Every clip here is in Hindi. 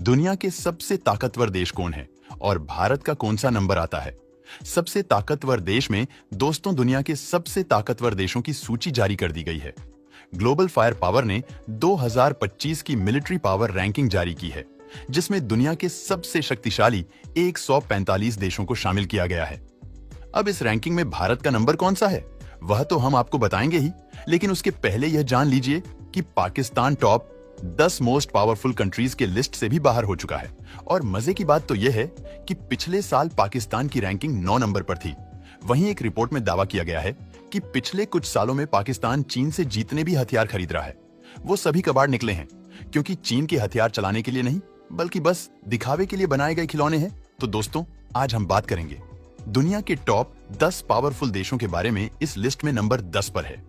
दुनिया के सबसे ताकतवर देश कौन है और भारत का कौन सा नंबर आता है? सबसे ताकतवर देश में दोस्तों दुनिया के सबसे ताकतवर देशों की सूची जारी कर दी गई है। ग्लोबल फायर पावर ने 2025 की मिलिट्री पावर रैंकिंग जारी की है, जिसमें दुनिया के सबसे शक्तिशाली 145 देशों को शामिल किया गया है। अब इस रैंकिंग में भारत का नंबर कौन सा है, वह तो हम आपको बताएंगे ही, लेकिन उसके पहले यह जान लीजिए कि Pakistan top 10 most powerful countries के लिस्ट से भी बाहर हो चुका है। और मजे की बात तो यह है कि पिछले साल पाकिस्तान की रैंकिंग 9 नंबर पर थी। वहीं एक रिपोर्ट में दावा किया गया है कि पिछले कुछ सालों में पाकिस्तान चीन से जीतने भी हथियार खरीद रहा है। वो सभी कबाड़ निकले हैं, क्योंकि चीन के हथियार चलाने के लिए नहीं, बल्कि बस दिखावे के लिए बनाए गए खिलौने हैं। तो दोस्तों, आज हम बात करेंगे दुनिया के टॉप 10 पावरफुल देशों के बारे में। इस लिस्ट में नंबर 10 पर है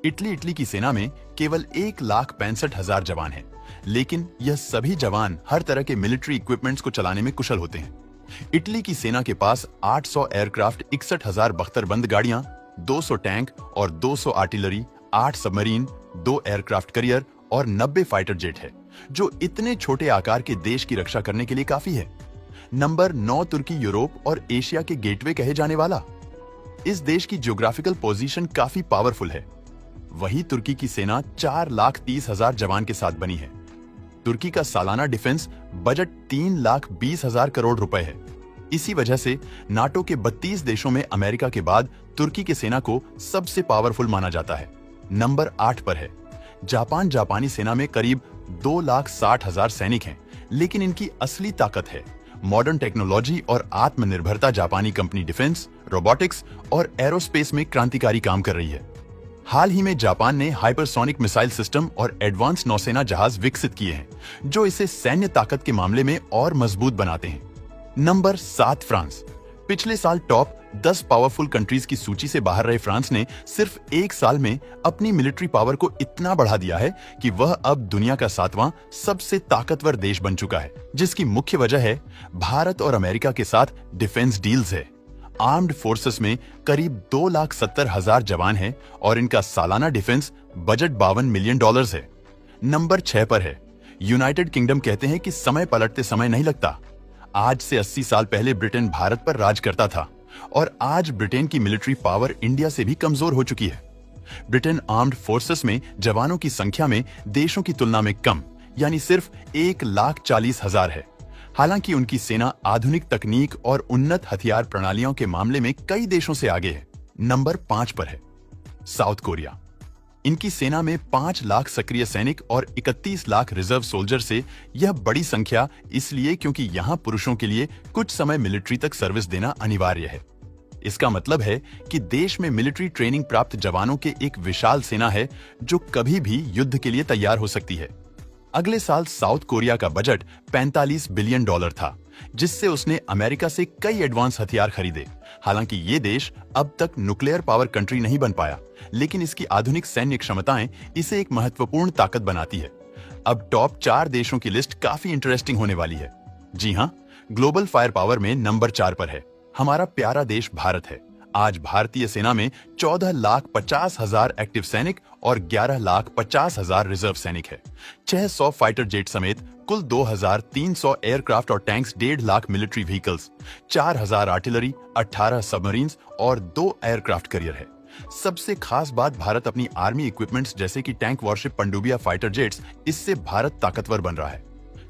इटली की सेना में केवल 1,65,000 जवान हैं, लेकिन यह सभी जवान हर तरह के मिलिट्री इक्विपमेंट्स को चलाने में कुशल होते हैं। इटली की सेना के पास 800 एयरक्राफ्ट, 61,000 बख्तरबंद गाड़ियां, 200 टैंक और 200 आर्टिलरी, 8 सबमरीन, 2 एयरक्राफ्ट कैरियर और 90 फाइटर जेट है, जो इतने छोटे आकार के देश की रक्षा करने के लिए काफी है। नंबर 9 तुर्की यूरोप और एशिया के गेटवे कहे जाने वाला। इस देश की ज्योग्राफिकल पोजीशन काफी पावरफुल है। वही तुर्की की सेना 4,30,000 जवान के साथ बनी है। तुर्की का सालाना डिफेंस बजट 3,20,000 करोड़ रुपए है। इसी वजह से नाटो के 32 देशों में अमेरिका के बाद तुर्की की सेना को सबसे पावरफुल माना जाता है। नंबर 8 पर है जापानी सेना में करीब 2,60,000 सैनिक हैं, लेकिन इनकी असली ताकत है मॉडर्न टेक्नोलॉजी और आत्मनिर्भरता। जापानी कंपनी डिफेंस, रोबोटिक्स और एरोस्पेस में क्रांतिकारी काम कर रही है। हाल ही में जापान ने हाइपरसोनिक मिसाइल सिस्टम और एडवांस नौसेना जहाज विकसित किए हैं, जो इसे सैन्य ताकत के मामले में और मजबूत बनाते हैं। Number 7 France. पिछले साल टॉप 10 पावरफुल कंट्रीज की सूची से बाहर रहे फ्रांस ने सिर्फ एक साल में अपनी मिलिट्री पावर को इतना बढ़ा दिया है कि वह अब दुनिया का 7वां सबसे ताकतवर देश बन चुका है, जिसकी मुख्य वजह है भारत और अमेरिका के साथ डिफेंस डील्स है। आर्म्ड फोर्सेस में करीब 2,70,000 जवान हैं और इनका सालाना डिफेंस बजट $52 मिलियन है। नंबर 6 पर है यूनाइटेड किंगडम। कहते हैं कि समय पलटते समय नहीं लगता। आज से 80 साल पहले ब्रिटेन भारत पर राज करता था और आज ब्रिटेन की मिलिट्री पावर इंडिया से भी कमजोर हो चुकी है। ब्रिटेन आर्म्ड फोर्सेस में जवानों की संख्या में देशों की तुलना में कम, यानी सिर्फ 1,40,000 है। हालांकि उनकी सेना आधुनिक तकनीक और उन्नत हथियार प्रणालियों के मामले में कई देशों से आगे है। नंबर 5 पर है साउथ कोरिया। इनकी सेना में 5 लाख सक्रिय सैनिक और 31 लाख रिजर्व सोल्जर से यह बड़ी संख्या इसलिए क्योंकि यहां पुरुषों के लिए कुछ समय मिलिट्री तक सर्विस देना अनिवार्य है। इसका मतलब है कि देश में मिलिट्री ट्रेनिंग प्राप्त जवानों के एक विशाल सेना है, जो कभी भी युद्ध के लिए तैयार हो सकती है। अगले साल साउथ कोरिया का बजट $45 बिलियन था, जिससे उसने अमेरिका से कई एडवांस हथियार खरीदे। हालांकि ये देश अब तक न्यूक्लियर पावर कंट्री नहीं बन पाया, लेकिन इसकी आधुनिक सैन्य क्षमताएं इसे एक महत्वपूर्ण ताकत बनाती है। अब टॉप 4 देशों की लिस्ट काफी इंटरेस्टिंग होने वाली है। जी हाँ, ग्लोबल फायर पावर में नंबर 4 पर है हमारा प्यारा देश भारत है। आज भारतीय सेना में 14,50,000 एक्टिव सैनिक और 11,50,000 रिजर्व सैनिक है। 600 फाइटर जेट समेत कुल 2,300 एयरक्राफ्ट और tanks, 1.5 lakh military vehicles, 4,000 artillery, 18 submarines और 2 एयरक्राफ्ट कैरियर है। सबसे खास बात, भारत अपनी आर्मी इक्विपमेंट्स जैसे कि टैंक वॉरशिप, पनडुब्बियां, फाइटर जेट्स, इससे भारत ताकतवर बन रहा है।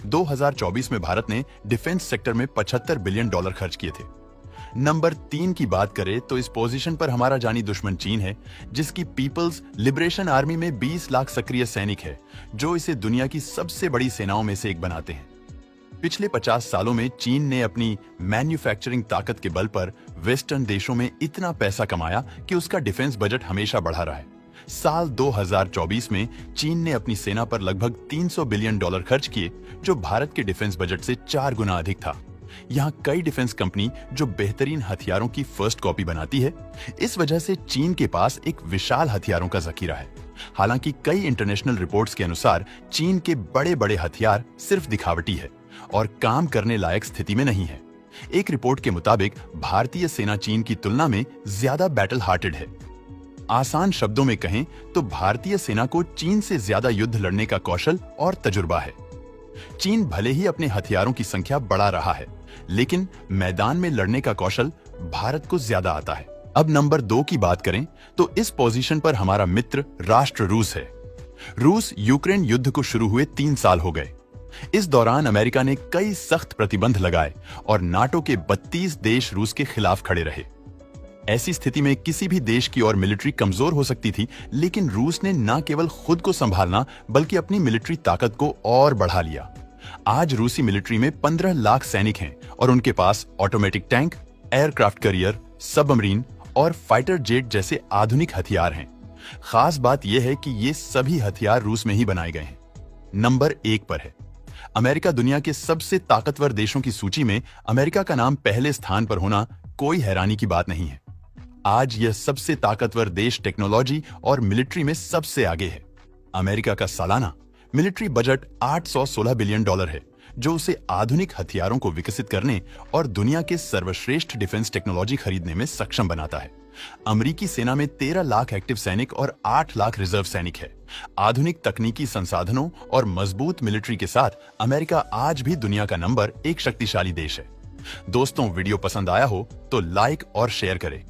2024 में भारत ने डिफेंस सेक्टर में $75 बिलियन खर्च किए थे। नंबर 3 की बात करें तो इस पोजीशन पर हमारा जानी दुश्मन चीन है, जिसकी पीपल्स लिबरेशन आर्मी में 20 लाख सक्रिय सैनिक है, जो इसे दुनिया की सबसे बड़ी सेनाओं में से एक बनाते हैं। पिछले 50 सालों में चीन ने अपनी मैन्युफैक्चरिंग ताकत के बल पर वेस्टर्न देशों में इतना पैसा कमाया कि उसका डिफेंस बजट हमेशा बढ़ा रहा है। साल 2024 में चीन ने अपनी सेना पर लगभग $300 बिलियन खर्च किए, जो भारत के डिफेंस बजट से 4 गुना अधिक था। यहाँ कई डिफेंस कंपनी जो बेहतरीन हथियारों की फर्स्ट कॉपी बनाती है। इस वजह से चीन के पास एक विशाल हथियारों का जखीरा है। हालांकि कई इंटरनेशनल रिपोर्ट्स के अनुसार चीन के बड़े हथियार सिर्फ दिखावटी है और काम करने लायक स्थिति में नहीं है। एक रिपोर्ट के मुताबिक भारतीय सेना चीन की तुलना में ज्यादा बैटल हार्टेड है। आसान शब्दों में कहें तो भारतीय सेना को चीन से ज्यादा युद्ध लड़ने का कौशल और तजुर्बा है। चीन भले ही अपने हथियारों की संख्या बढ़ा रहा है, लेकिन मैदान में लड़ने का कौशल भारत को ज्यादा आता है। अब नंबर 2 की बात करें तो इस पोजीशन पर हमारा मित्र राष्ट्र रूस है। रूस यूक्रेन युद्ध को शुरू हुए 3 साल हो गए। इस दौरान अमेरिका ने कई सख्त प्रतिबंध लगाए और नाटो के 32 देश रूस के खिलाफ खड़े रहे। ऐसी स्थिति में किसी भी देश की और मिलिट्री कमजोर हो सकती थी, लेकिन रूस ने न केवल खुद को संभालना बल्कि अपनी मिलिट्री ताकत को और बढ़ा लिया। आज रूसी मिलिट्री में 15 लाख सैनिक हैं और उनके पास automatic tank, aircraft carrier, submarine और फाइटर जेट जैसे आधुनिक हथियार हैं। खास बात यह है कि ये सभी हथियार रूस में ही बनाए गए हैं। नंबर 1 पर है अमेरिका। दुनिया के सबसे ताकतवर देशों की सूची में अमेरिका का नाम पहले स्थान पर होना कोई हैरानी की बात नहीं है। आज यह सबसे ताकतवर देश टेक्नोलॉजी और मिलिट्री में सबसे आगे है। अमेरिका का सालाना मिलिट्री बजट $816 बिलियन है, जो उसे आधुनिक हथियारों को विकसित करने और दुनिया के सर्वश्रेष्ठ डिफेंस टेक्नोलॉजी खरीदने में सक्षम बनाता है। अमेरिकी सेना में 13 लाख एक्टिव सैनिक और 8 लाख रिजर्व सैनिक है। आधुनिक तकनीकी संसाधनों और मजबूत मिलिट्री के साथ अमेरिका आज भी दुनिया का नंबर 1 शक्तिशाली देश है। दोस्तों, वीडियो पसंद आया हो तो लाइक और शेयर करें।